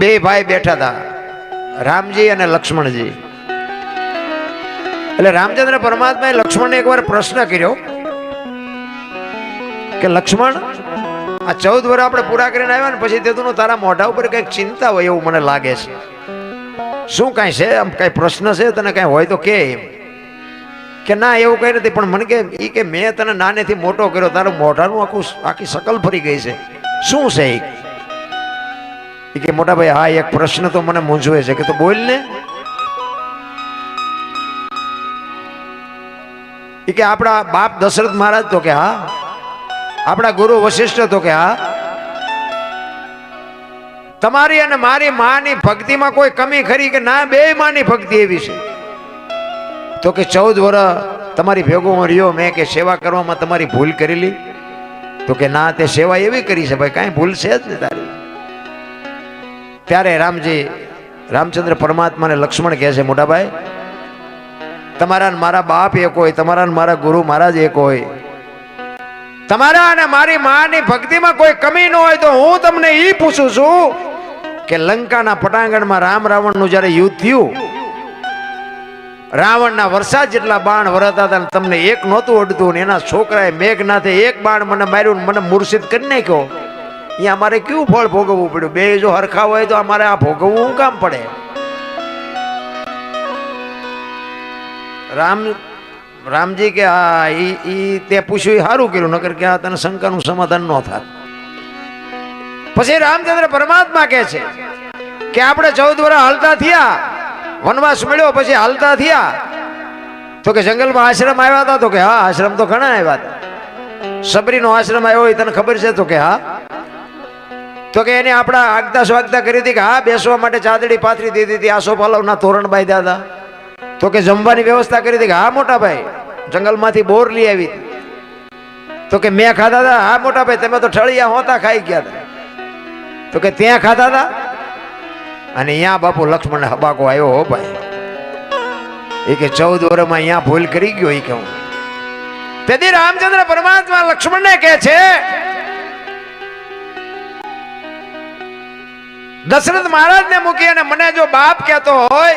બે ભાઈ બેઠા હતા, રામજી અને લક્ષ્મણજી. એટલે રામચંદ્ર પરમાત્માએ લક્ષ્મણને એકવાર પ્રશ્ન કર્યો કે લક્ષ્મણ, આ 14 વર્ષ આપણે પૂરા કરીને આવ્યા ને પછી તેનું તારા મોઢા ઉપર કઈક ચિંતા હોય એવું મને લાગે છે. શું કઈ છે? આમ કઈ પ્રશ્ન છે તને? કઈ હોય તો કે. એમ કે ના એવું કઈ નથી, પણ મને કે મેં તને નાનેથી મોટો કર્યો, તારું મોઢાનું આખી શકલ ફરી ગઈ છે. શું છે એ? કે મોટા ભાઈ, હા એક પ્રશ્ન તો મને મૂંઝવે છે. કે તો બોલ ને. કે આપણા બાપ દશરથ મહારાજ? તો કે હા. આપણા ગુરુ વશિષ્ઠ? તો કે હા. તમારી અને મારી માની ભક્તિમાં કોઈ કમી ખરી? કે ના, બે માની ભક્તિ એવી છે. તો કે 14 વર્ષ તમારી ભેગો હું રહ્યો, મેં કે સેવા કરવામાં તમારી ભૂલ કરેલી? તો કે ના, તે સેવા એવી કરી છે ભાઈ, કાંઈ ભૂલ છે જ નહીં તારી. ત્યારે રામચંદ્ર પરમાત્માને લક્ષ્મણ કહે છે, મોટા ભાઈ, તમારા ને મારા બાપ એક હોય, તમારા ને મારા ગુરુ મહારાજ એક હોય, તમારા અને મારી માની ભક્તિમાં કોઈ કમી ન હોય તો હું તમને એ પૂછું છું કે લંકાના પટાંગણમાં રામ રાવણનું જ્યારે યુદ્ધ થયું, રાવણના વરસાદ જેટલા બાણ વરતા હતા, તમને એક નહોતું અડતું, ને એના છોકરાએ મેઘનાથે એક બાણ મને માર્યું, મને મૂર્છિત કરી નાખ્યો. અહીંયા અમારે કેવું ફળ ભોગવવું પડ્યું? બે જો હરખા હોય તો અમારે આ ભોગવવું શું કામ પડે? રામજી કે હા, તે પૂછ્યું સારું કર્યું, નકર કે આ તને શંકાનું સમાધાન ન થાય. પછી રામચંદ્ર પરમાત્મા કહે છે કે આપણે 14 વર્ષ હાલતા થયા, વનવાસ મળ્યો, પછી હાલતા થયા તો કે જંગલમાં આશ્રમ આવ્યા હતા? તો કે હા, આશ્રમ તો ઘણા આવ્યા હતા. સબરીનો આશ્રમ આવ્યો હોય તને ખબર છે? તો કે હા. તો કે એને આપણા આગતા સ્વાગતા કરી હતી? કે હા, બેસવા માટે ચાદડી પાથરી દીધી હતી, આસોપાલવના તોરણ બાંધ્યા હતા. તો કે જમવાની વ્યવસ્થા કરી હતી? કે હા મોટા ભાઈ, જંગલમાંથી બોર લઈ આવી. તો કે મેં ખાધા હતા? હા મોટા ભાઈ, તમે તો ઠળિયા હોતા ખાઈ ગયા હતા. તો કે ત્યાં ખાધા હતા? અને અહીંયા બાપુ લક્ષ્મણને હબાકો આવ્યો. હો ભાઈ, એ કે 14 વર્ષમાં અહીંયા ભૂલ કરી ગયો. એ કહું તેથી રામચંદ્ર પરમાત્મા લક્ષ્મણને કહે છે, દશરથ મહારાજને મૂકી અને મને જો બાપ કહેતો હોય,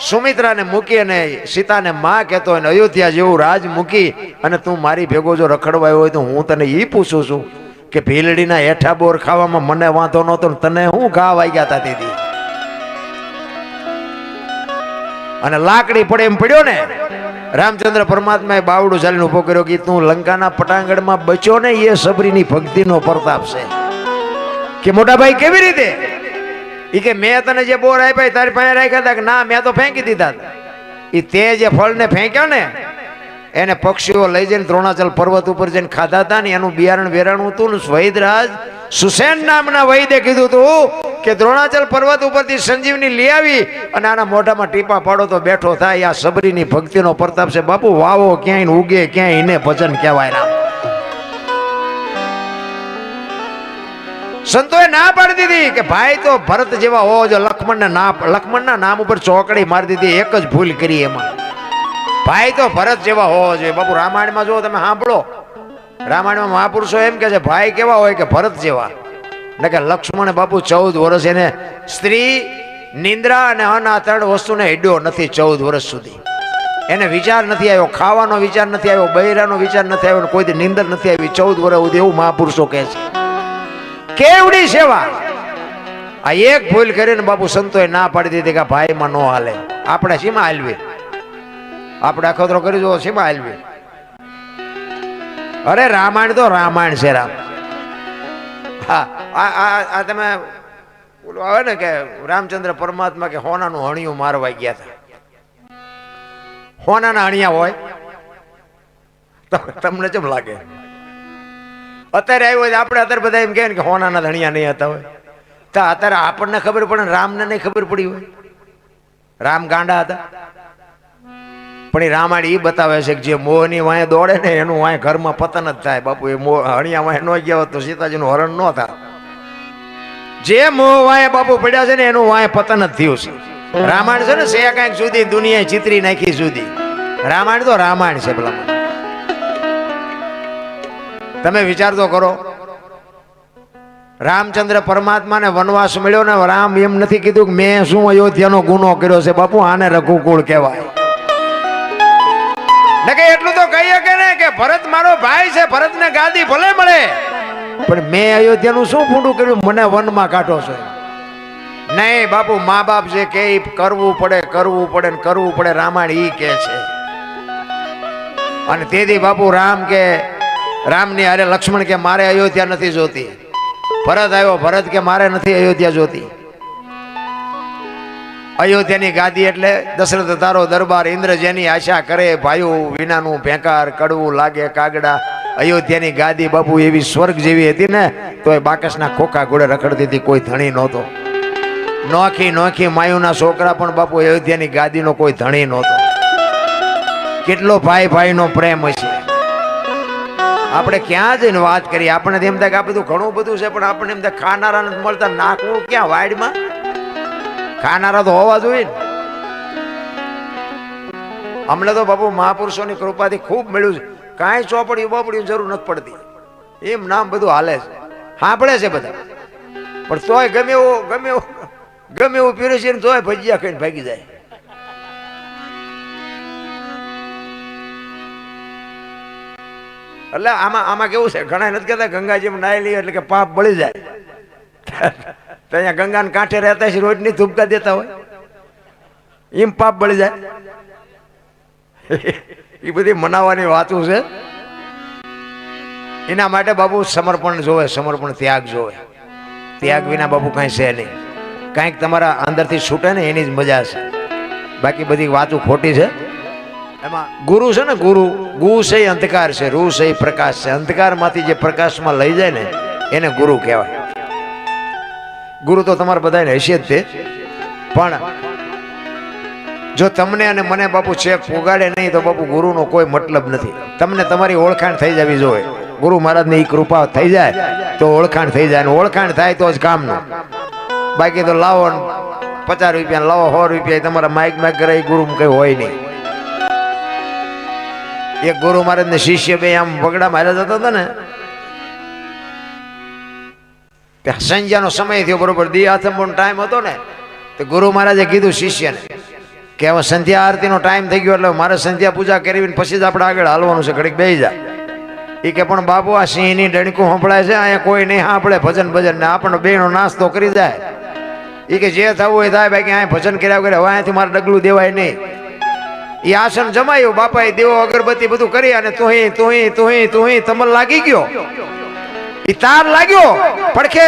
સુમિત્રાને મૂકી અને સીતાને માં કહેતો હોય, અયોધ્યા જેવું રાજ મૂકી અને તું મારી ભેગો જો રખડવાયો હોય, તો હું તને એ પૂછું છું કે ભીલડીના હેઠા બોર ખાવામાં મને વાંધો નહોતો, તને હું ઘા વાગ્યા હતા દીદી? અને લાકડી પડે એમ પડ્યો ને. રામચંદ્ર પરમાત્માએ બાવડું ચાલીને ઉભો કર્યો કે તું લંકાના પટાંગણમાં બચ્યો ને, એ સબરીની ભક્તિનો પ્રતાપ છે. કે મોટા ભાઈ કેવી રીતે? એ કે મેં તને જે બોર આપ્યા તારી પાસે રાખ્યા હતા? કે ના, મેં તો ફેંકી દીધા હતા. એ તે જે ફળને ફેંક્યા ને, એને પક્ષીઓ લઈ જઈને દ્રોણાચલ પર્વત ઉપર જઈને ખાધા હતા ને, એનું બિયારણ વેરાણું હતું ને. વૈદરાજ સુસેન નામના વૈદે કીધું હતું કે દ્રોણાચલ પર્વત ઉપરથી સંજીવની લઈ આવી અને આના મોઢામાં ટીપા પાડો તો બેઠો થાય. આ સબરીની ભક્તિનો પ્રતાપ છે બાપુ. વાવો ક્યાંય ઉગે ક્યાંય એને ભજન કહેવાય. રામ સંતોએ ના પાડી દીધી કે ભાઈ તો ભરત જેવા હોવો જો. લક્ષ્મણના નામ ઉપર ચોકડી મારી દીધી. એક જ ભૂલ કરી એમાં, ભાઈ તો ભરત જેવા હોવો જોઈએ. બાપુ રામાયણમાં જો તમે સાંભળો, રામાયણમાં મહાપુરુષો એમ કે છે ભાઈ કેવા હોય? કે ભરત જેવા. ને કે લક્ષ્મણ બાપુ 14 વર્ષ એને સ્ત્રી, નિંદ્રા અને અન્ન, આ 3 વસ્તુને હેડ્યો નથી 14 વર્ષ સુધી. એને વિચાર નથી આવ્યો, ખાવાનો વિચાર નથી આવ્યો, બૈરાનો વિચાર નથી આવ્યો, કોઈ નિંદર નથી આવી 14 વર્ષ સુધી. એવું મહાપુરુષો કહે છે. કેવડી સેવા! આ એક ભૂલ કરીને બાપુ સંતોએ ના પાડી દીધી કે ભાઈમાં નો હાલે. આપણે શીમાં હાલવી? આપણે અખતરો કરી જો શીમાં હાલવી? અરે રામાયણ તો રામાયણ છે. રામ હા, તમે બોલો આવે ને કે રામચંદ્ર પરમાત્મા કે હોનાનું હણિયું મારવા ગયા હતા. હોનાના હણિયા હોય તમને કેમ લાગે? અત્યારે આવ્યો હોય આપણે અત્યારે બધા એમ કહે કે હોનાના ધણિયા નહીં હતા હોય. તો અત્યારે આપણને ખબર પડે, રામને નહીં ખબર પડી હોય. રામ ગાંડા હતા. પણ એ રામાયણ એ બતાવે છે કે જે મોહની વાંહે દોડે ને એનું વાંહે ઘરમાં પતન જ થાય. બાપુ એ હણિયા વાંહે ન ગયા હોત તો સીતાજીનું હરણ ન થાય. જે મોહ વાંહે બાપુ પડ્યા છે ને એનું વાંહે પતન જ થયું છે. રામાયણ છે ને સે કાંઈક સુધી દુનિયાએ ચિતરી નાખી સુધી. રામાયણ તો રામાયણ છે. ભલા તમે વિચાર તો કરો, રામચંદ્ર પરમાત્માને વનવાસ મળ્યો ને રામ એમ નથી કીધું કે મેં શું અયોધ્યાનો ગુનો કર્યો છે બાપુ, આને રઘુકુળ કહેવાય. ને કે એટલું તો કહી શકે ને કે ભરત મારો ભાઈ છે, ભરતને ગાદી ભલે મળે, પણ મેં અયોધ્યાનું શું ફૂંડું કર્યું, મને વનમાં કાઢો છો. નહીં બાપુ, મા બાપ જે કે કરવું પડે કરવું પડે ને કરવું પડે, રામાયણ ઈ કે છે. અને તેથી બાપુ રામ કે રામની અરે લક્ષ્મણ કે મારે અયોધ્યા નથી જોતી. ભરત આવ્યો, ભરત કે મારે નથી અયોધ્યા જોતી. અયોધ્યાની ગાદી એટલે દશરથ તારો દરબાર, ઇન્દ્ર જેની આશા કરે, ભાઈઓ વિનાનું ભેંકાર, કડવું લાગે કાગડા. અયોધ્યાની ગાદી બાપુ એવી સ્વર્ગ જેવી હતી ને, તો એ બાકસના ખોખા ઘોડે રખડતી હતી, કોઈ ધણી નહોતો. નોખી નોખી માયુના છોકરા પણ બાપુ અયોધ્યાની ગાદીનો કોઈ ધણી નહોતો. કેટલો ભાઈ ભાઈનો પ્રેમ હશે. આપણે ક્યાં જઈને વાત કરીએ, આપણને એમ થાય કે આ બધું ઘણું બધું છે, પણ આપણને એમ થાય ખાનારા નથી મળતા, નાખવું ક્યાં વાડમાં? ખાનારા તો હોવા જોઈએ ને. અમને તો બાપુ મહાપુરુષોની કૃપાથી ખૂબ મળ્યું છે, કાંઈ ચોપડી બોપડીની જરૂર નથી પડતી. એમ નામ બધું હાલે છે, સાંભળે છે બધા, પણ તોય ગમે એવું પીરે છે ને તોય ભજીયા ખાઈને ભાગી જાય. એટલે આમાં કેવું છે, ઘણા નથી કહેતા ગંગાજીમાં નાહી લઈએ એટલે કે પાપ બળી જાય. તો અહીંયા ગંગાના કાંઠે રહેતા છે, રોજની ધૂપકા દેતા હોય, એમ પાપ બળી જાય. એ બધી મનાવવાની વાતો છે. એના માટે બાપુ સમર્પણ જોવે, સમર્પણ ત્યાગ જોવે. ત્યાગ વિના બાપુ કાંઈ છે નહીં. કાંઈક તમારા અંદરથી છૂટે ને એની જ મજા છે, બાકી બધી વાતો ખોટી છે. એમાં ગુરુ છે ને, ગુ છે અંધકાર છે, રૂ છે પ્રકાશ છે. અંધકારમાંથી જે પ્રકાશમાં લઈ જાય ને એને ગુરુ કહેવાય. ગુરુ તો તમારે બધાને હશે જ તે, પણ જો તમને અને મને બાપુ છેક પોગાડે નહીં તો બાપુ ગુરુનો કોઈ મતલબ નથી. તમને તમારી ઓળખાણ થઈ જવી જોઈએ. ગુરુ મહારાજની કૃપા થઈ જાય તો ઓળખાણ થઈ જાય, ઓળખાણ થાય તો જ કામનું. બાકી તો લાવો 50 રૂપિયા લાવો, 100 રૂપિયા તમારા માઇક કરે, ગુરુ કઈ હોય નહીં. એક ગુરુ મહારાજ ને શિષ્ય બે આમ વગડા માર્યા જતા હતા ને, સંજ્ઞાનો સમય થયો, બરોબર દી આથમનો ટાઈમ હતો ને, તો ગુરુ મહારાજે કીધું શિષ્યને કે હવે સંધ્યા આરતીનો ટાઈમ થઈ ગયો, એટલે મારે સંધ્યા પૂજા કરવી પછી જ આપણે આગળ હાલવાનું છે, ઘડીક બેસી જાય. એ કે પણ બાપુ આ સિંહની ડણકું સંભળાય છે, અહીંયા કોઈ નહીં સાંભળે ભજન ભજન ને આપણને બેનો નાસ્તો કરી જાય. એ કે જે થવું હોય થાય, બાકી અહીંયા ભજન કર્યા વગર હવે અહીંયાથી મારે ડગલું દેવાય નહીં. એ આસન જમાયું, બાપાએ દેવો અગરબત્તી બધું કરી, અને તુહી તમલ લાગી ગયો, એ તાર લાગ્યો પડખે.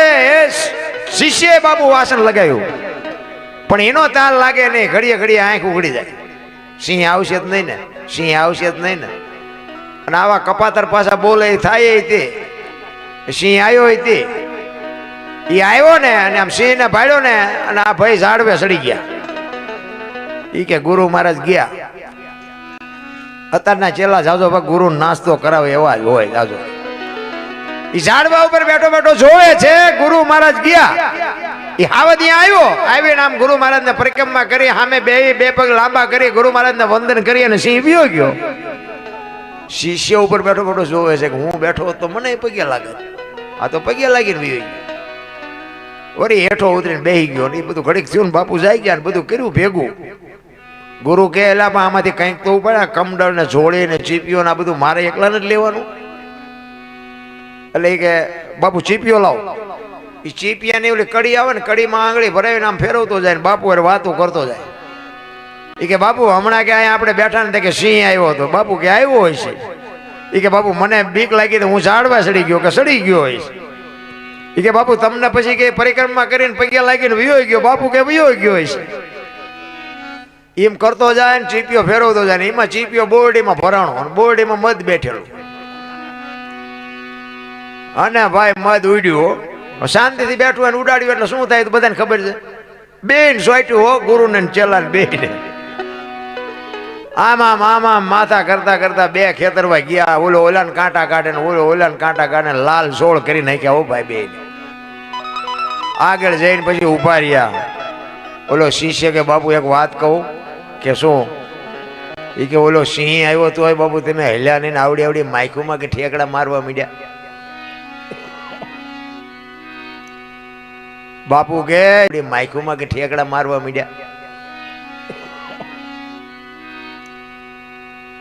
શિષ્યએ બાપુ આસન લગાવ્યું, પણ એનો તાર લાગે નહીં, ઘડીએ ઘડીએ આંખ ઉઘડી જાય. સિંહ આવશે જ નહીં ને, સિંહ આવશે જ નહીં ને. અને આવા કપાતર પાછા બોલે થાય તે. સિંહ આવ્યો તે, એ આવ્યો ને, અને આમ સિંહ ને ભાડ્યો ને, અને આ ભાઈ ઝાડવે સડી ગયા. એ કે ગુરુ મહારાજ ગયા. અત્યારના ચેલા જાજો ભાગ ગુરુ નાસ્તો કરાવે એવા જ હોય જાજો. એ ઝાડવા ઉપર બેઠો બેઠો જોવે છે, ગુરુ મહારાજ ગયા. એ હાવદી આવ્યો, આવીને આમ ગુરુ મહારાજ ને પરિક્રમા કરી, સામે બે પગ લાંબા કરી ગુરુ મહારાજ ને વંદન કરી, અને સિંહ વિયો ગયો. શિષ્ય ઉપર બેઠો બેઠો જોવે છે કે હું બેઠો તો મને પગે લાગે, આ તો પગે લાગીને વિયો ગયો. વળી હેઠો ઉતરીને બેસી ગયો. એ બધું ઘડીક થયું, બાપુ જાય ગયા, બધું કર્યું ભેગું. ગુરુ કે એલા પણ આમાંથી કંઈક તો પડે, કમડળ ને જોડી ને ચીપીઓ ને આ બધું મારે એકલા નથી લેવાનું. એટલે કે બાપુ ચીપીઓ લાવો. એ ચીપિયાની ઓલી કડી આવે ને, કડીમાં આંગળી ભરાવીને આમ ફેરવતો જાય ને બાપુ અરે વાતો કરતો જાય. એ કે બાપુ હમણાં કે અહીંયા આપણે બેઠા ને કે સિંહ આવ્યો હતો. બાપુ કે આવ્યો હોય છે. એ કે બાપુ મને બીક લાગી તો હું ઝાડવા સડી ગયો, કે સડી ગયો હોય છે. એ કે બાપુ તમને પછી કે પરિક્રમા કરીને પગે લાગીને વિયો ગયો. બાપુ કે વિયો ગયો હોય છે. એમ કરતો જાય ને ચીપીઓ ફેરવતો જાય ને, એમાં ચીપીઓ બોરડીમાં ભરાણો, અને બોરડીમાં મધ બેઠેલું. અને ભાઈ મધ ઉડ્યું, શાંતિથી બેઠું અને ઉડાડ્યું એટલે શું થાય તો બધાને ખબર છે. બેન સોટ્યું હો ગુરુને ચેલાને બેને. આમાં આમાં માથા કરતા કરતા બે ખેતરવા ગયા. ઓલો ઓલાને કાંટા કાઢે ને ઓલો ઓલાને કાંટા કાઢે, લાલ સોળ કરી નાખ્યા. હો ભાઈ બેન આગળ જઈને પછી ઉભા રહ્યા. ઓલો શિષ્ય કે બાપુ એક વાત કહું. કે શું? એ કે ઓલો સિંહ આવ્યો તો બાપુ તમે હલ્યા નહીં, આવડી આવડી માઇકુમાં કે ઠેકડા મારવા માંડ્યા. બાપુ કે માઇકુમાં કે ઠેકડા મારવા મીડ્યા.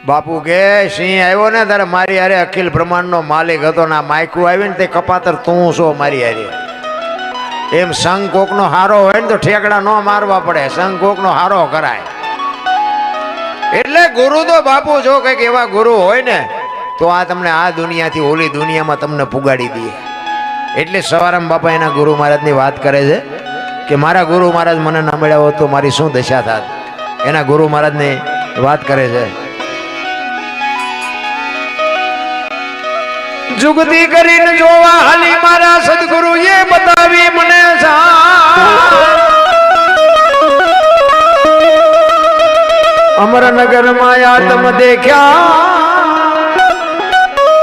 બાપુ કે સિંહ આવ્યો ને તારે મારી હારે અખિલ બ્રહ્માંડ નો માલિક હતો ને માયકું આવી ને તે કપાતર તું છો મારી હારે. એમ સંગ કોક નો હારો હોય ને તો ઠેકડા ન મારવા પડે, સંગ કોક નો હારો કરાય. એટલે ગુરુ તો બાપુ જો કઈક એવા ગુરુ હોય ને તો આ તમને આ દુનિયાથી ઓલી દુનિયામાં તમને પુગાડી દે. એટલે સવારામ બાપા એના ગુરુ મહારાજની વાત કરે છે કે મારા ગુરુ મહારાજ મને ના મળ્યા હોત તો મારી શું દશા થાત. એના ગુરુ મહારાજની વાત કરે છે. જુગતી કરીને જોવા હાલી મારા સદગુરુ એ બતાવી મને અમરનગર માં આત્મ દેખ્યા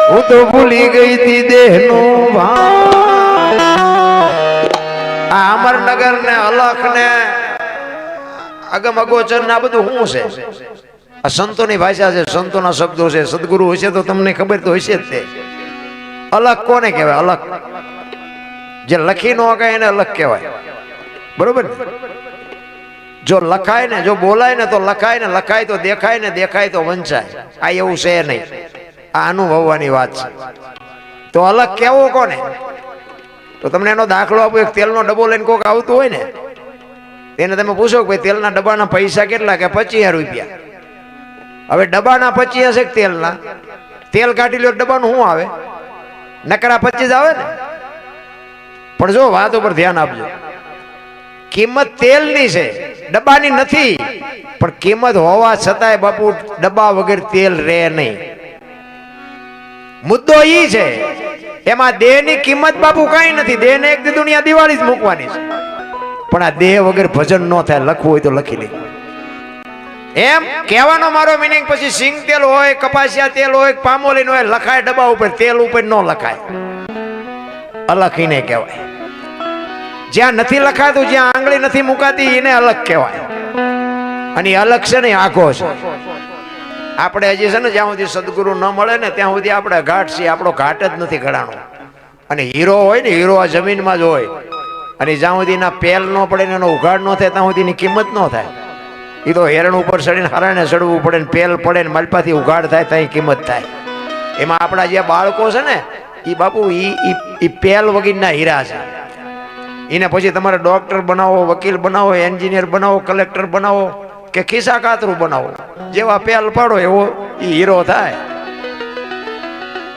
હું તો ભૂલી ગઈ હતી દેહ નું આ અમરનગર ને અલખ ને અગમ અગોચર ના બધું શું છે? આ સંતોની ભાષા છે, સંતોના શબ્દો છે. સદગુરુ હશે તો તમને ખબર તો હશે જ. તે અલગ કોને કહેવાય? અલગ જે લખી નો કહે એને અલગ કહેવાય. બરોબર? જો લખાય ને, જો બોલાય ને તો લખાય ને, લખાય તો દેખાય ને, દેખાય તો વંચાય. આ એવું છે નહીં, આ અનુભવવાની વાત છે. તો અલગ કેવો કોને? તો તમને એનો દાખલો આપો. એક તેલનો ડબ્બો લઈને કોક આવતું હોય ને એને તમે પૂછો કે તેલના ડબ્બાના પૈસા કેટલા? કે 25 રૂપિયા. હવે ડબ્બાના 25 હશે તેલના, તેલ કાઢી લો ડબ્બાનું શું આવે? નકરા 25 આવે ને. પણ જો વાત ઉપર ધ્યાન આપજો, કિંમત તેલની છે, ડબ્બાની નથી. પણ કિંમત હોવા છતાંય બાપુ ડબ્બા વગર તેલ રહે નહીં. મુદ્દો ઈ છે. એમાં દેહની કિંમત બાપુ કઈ નથી. દેહને એક દુનિયા દિવાળી જ મૂકવાની છે. પણ આ દેહ વગર ભજન ન થાય. લખવું હોય તો લખી લે. એમ કહેવાનો મારો મિનિંગ પછી સિંગ તેલ હોય, કપાસિયા તેલ હોય, પામોલીન હોય, લખાય ડબ્બા ઉપર, તેલ ઉપર ન લખાય. અલખી ને કહેવાય. જ્યાં નથી લખાતું, જ્યાં આંગળી નથી મુકાતી એને અલગ કહેવાય. અને અલગ છે ને આખો છે. આપણે હજી છે ને જ્યાં સુધી સદગુરુ ન મળે ને ત્યાં સુધી આપણે ઘાટ છીએ. આપણો ઘાટ જ નથી ઘડાણો. અને હીરો હોય ને, હીરો આ જમીનમાં જ હોય. અને જ્યાં સુધી એના પેલ ન પડે ને એનો ઉઘાડ ન થાય ત્યાં સુધી એની કિંમત ન થાય. એ તો હેરણ ઉપર ચડીને હરાને ચડવું પડે ને પેલ પડે ને માલપાથી ઉઘાડ થાય ત્યાં કિંમત થાય. એમાં આપણા જે બાળકો છે ને એ બાપુ ઈ પેલ વગરના હીરા છે. એને પછી તમારે ડોક્ટર બનાવો, વકીલ બનાવો, એન્જિનિયર બનાવો, કલેક્ટર બનાવો કે ખિસ્સા કાતરું બનાવો, જેવા પેલ પાડો એવો એ હીરો થાય.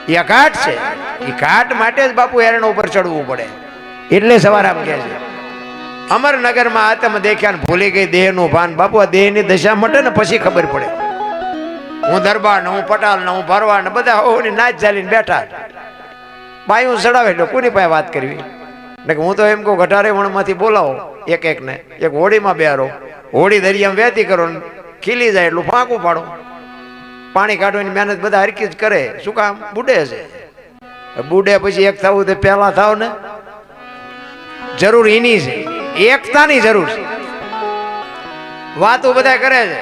એ ઘાટ છે. એ ઘાટ માટે જ બાપુ હેરણ ઉપર ચડવું પડે. એટલે સવારે આમ કહે છે અમરનગરમાં આત્મ દેખ્યા ને ભૂલી ગઈ દેહ નું ભાન. બાપુ આ દેહ ની દશા મટે ને પછી ખબર પડે. હું દરબાર ને, હું પટાલ ને, હું ભરવા ને બધા હોની નાચ ચાલીને બેઠા. બાયું ચડાવે એટલે કોની પાસે વાત કરવી? હું તો એમ કહું ગઢારે વણમાંથી બોલાવો એક એક ને, એક હોડીમાં બેહારો, હોડી દરિયામાં વહેતી કરો, ખીલી જાય એટલું ફાંકું પાડો. પાણી કાઢવાની મહેનત બધા હરકી જ કરે. શું કામ? બુડે છે. બુડે પછી એક થવું તે પહેલા થાવ ને. જરૂર એની છે, એકતાની જરૂર છે. વાતો બધા કરે છે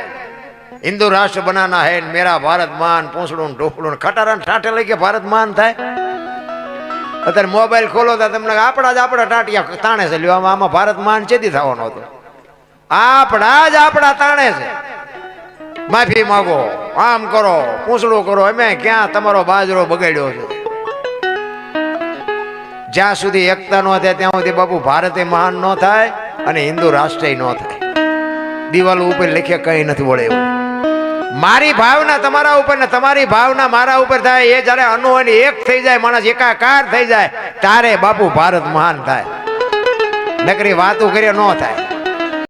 હિન્દુ રાષ્ટ્ર બનાના હે, મેરા ભારત માન, પૂંછડું ઢોકળું ખટારા ઠાઠે લઈ કે ભારત માન થાય. અત્યારે મોબાઈલ ખોલો તો તમને આપણા જ આપણા ટાટિયા તાણે છે. લ્યો આમાં ભારત માન ચેતી થવાનો હતો? આપણા જ આપણા તાણે છે. માફી માગો, આમ કરો, પૂંછડું કરો. અમે ક્યાં તમારો બાજરો બગાડ્યો છે? જ્યાં સુધી એકતા ન થાય ત્યાં સુધી બાપુ ભારતે મહાન ન થાય અને હિન્દુ રાષ્ટ્ર ન થાય. દિવાલો ઉપર લખે કઈ નથી વળે એવું. મારી ભાવના તમારા ઉપર ને તમારી ભાવના મારા ઉપર થાય. એ જયારે અનુ અને એક થઈ જાય, માણસ એકાકાર થઈ જાય, તારે બાપુ ભારત મહાન થાય. નકરી વાતો કરીએ ન થાય.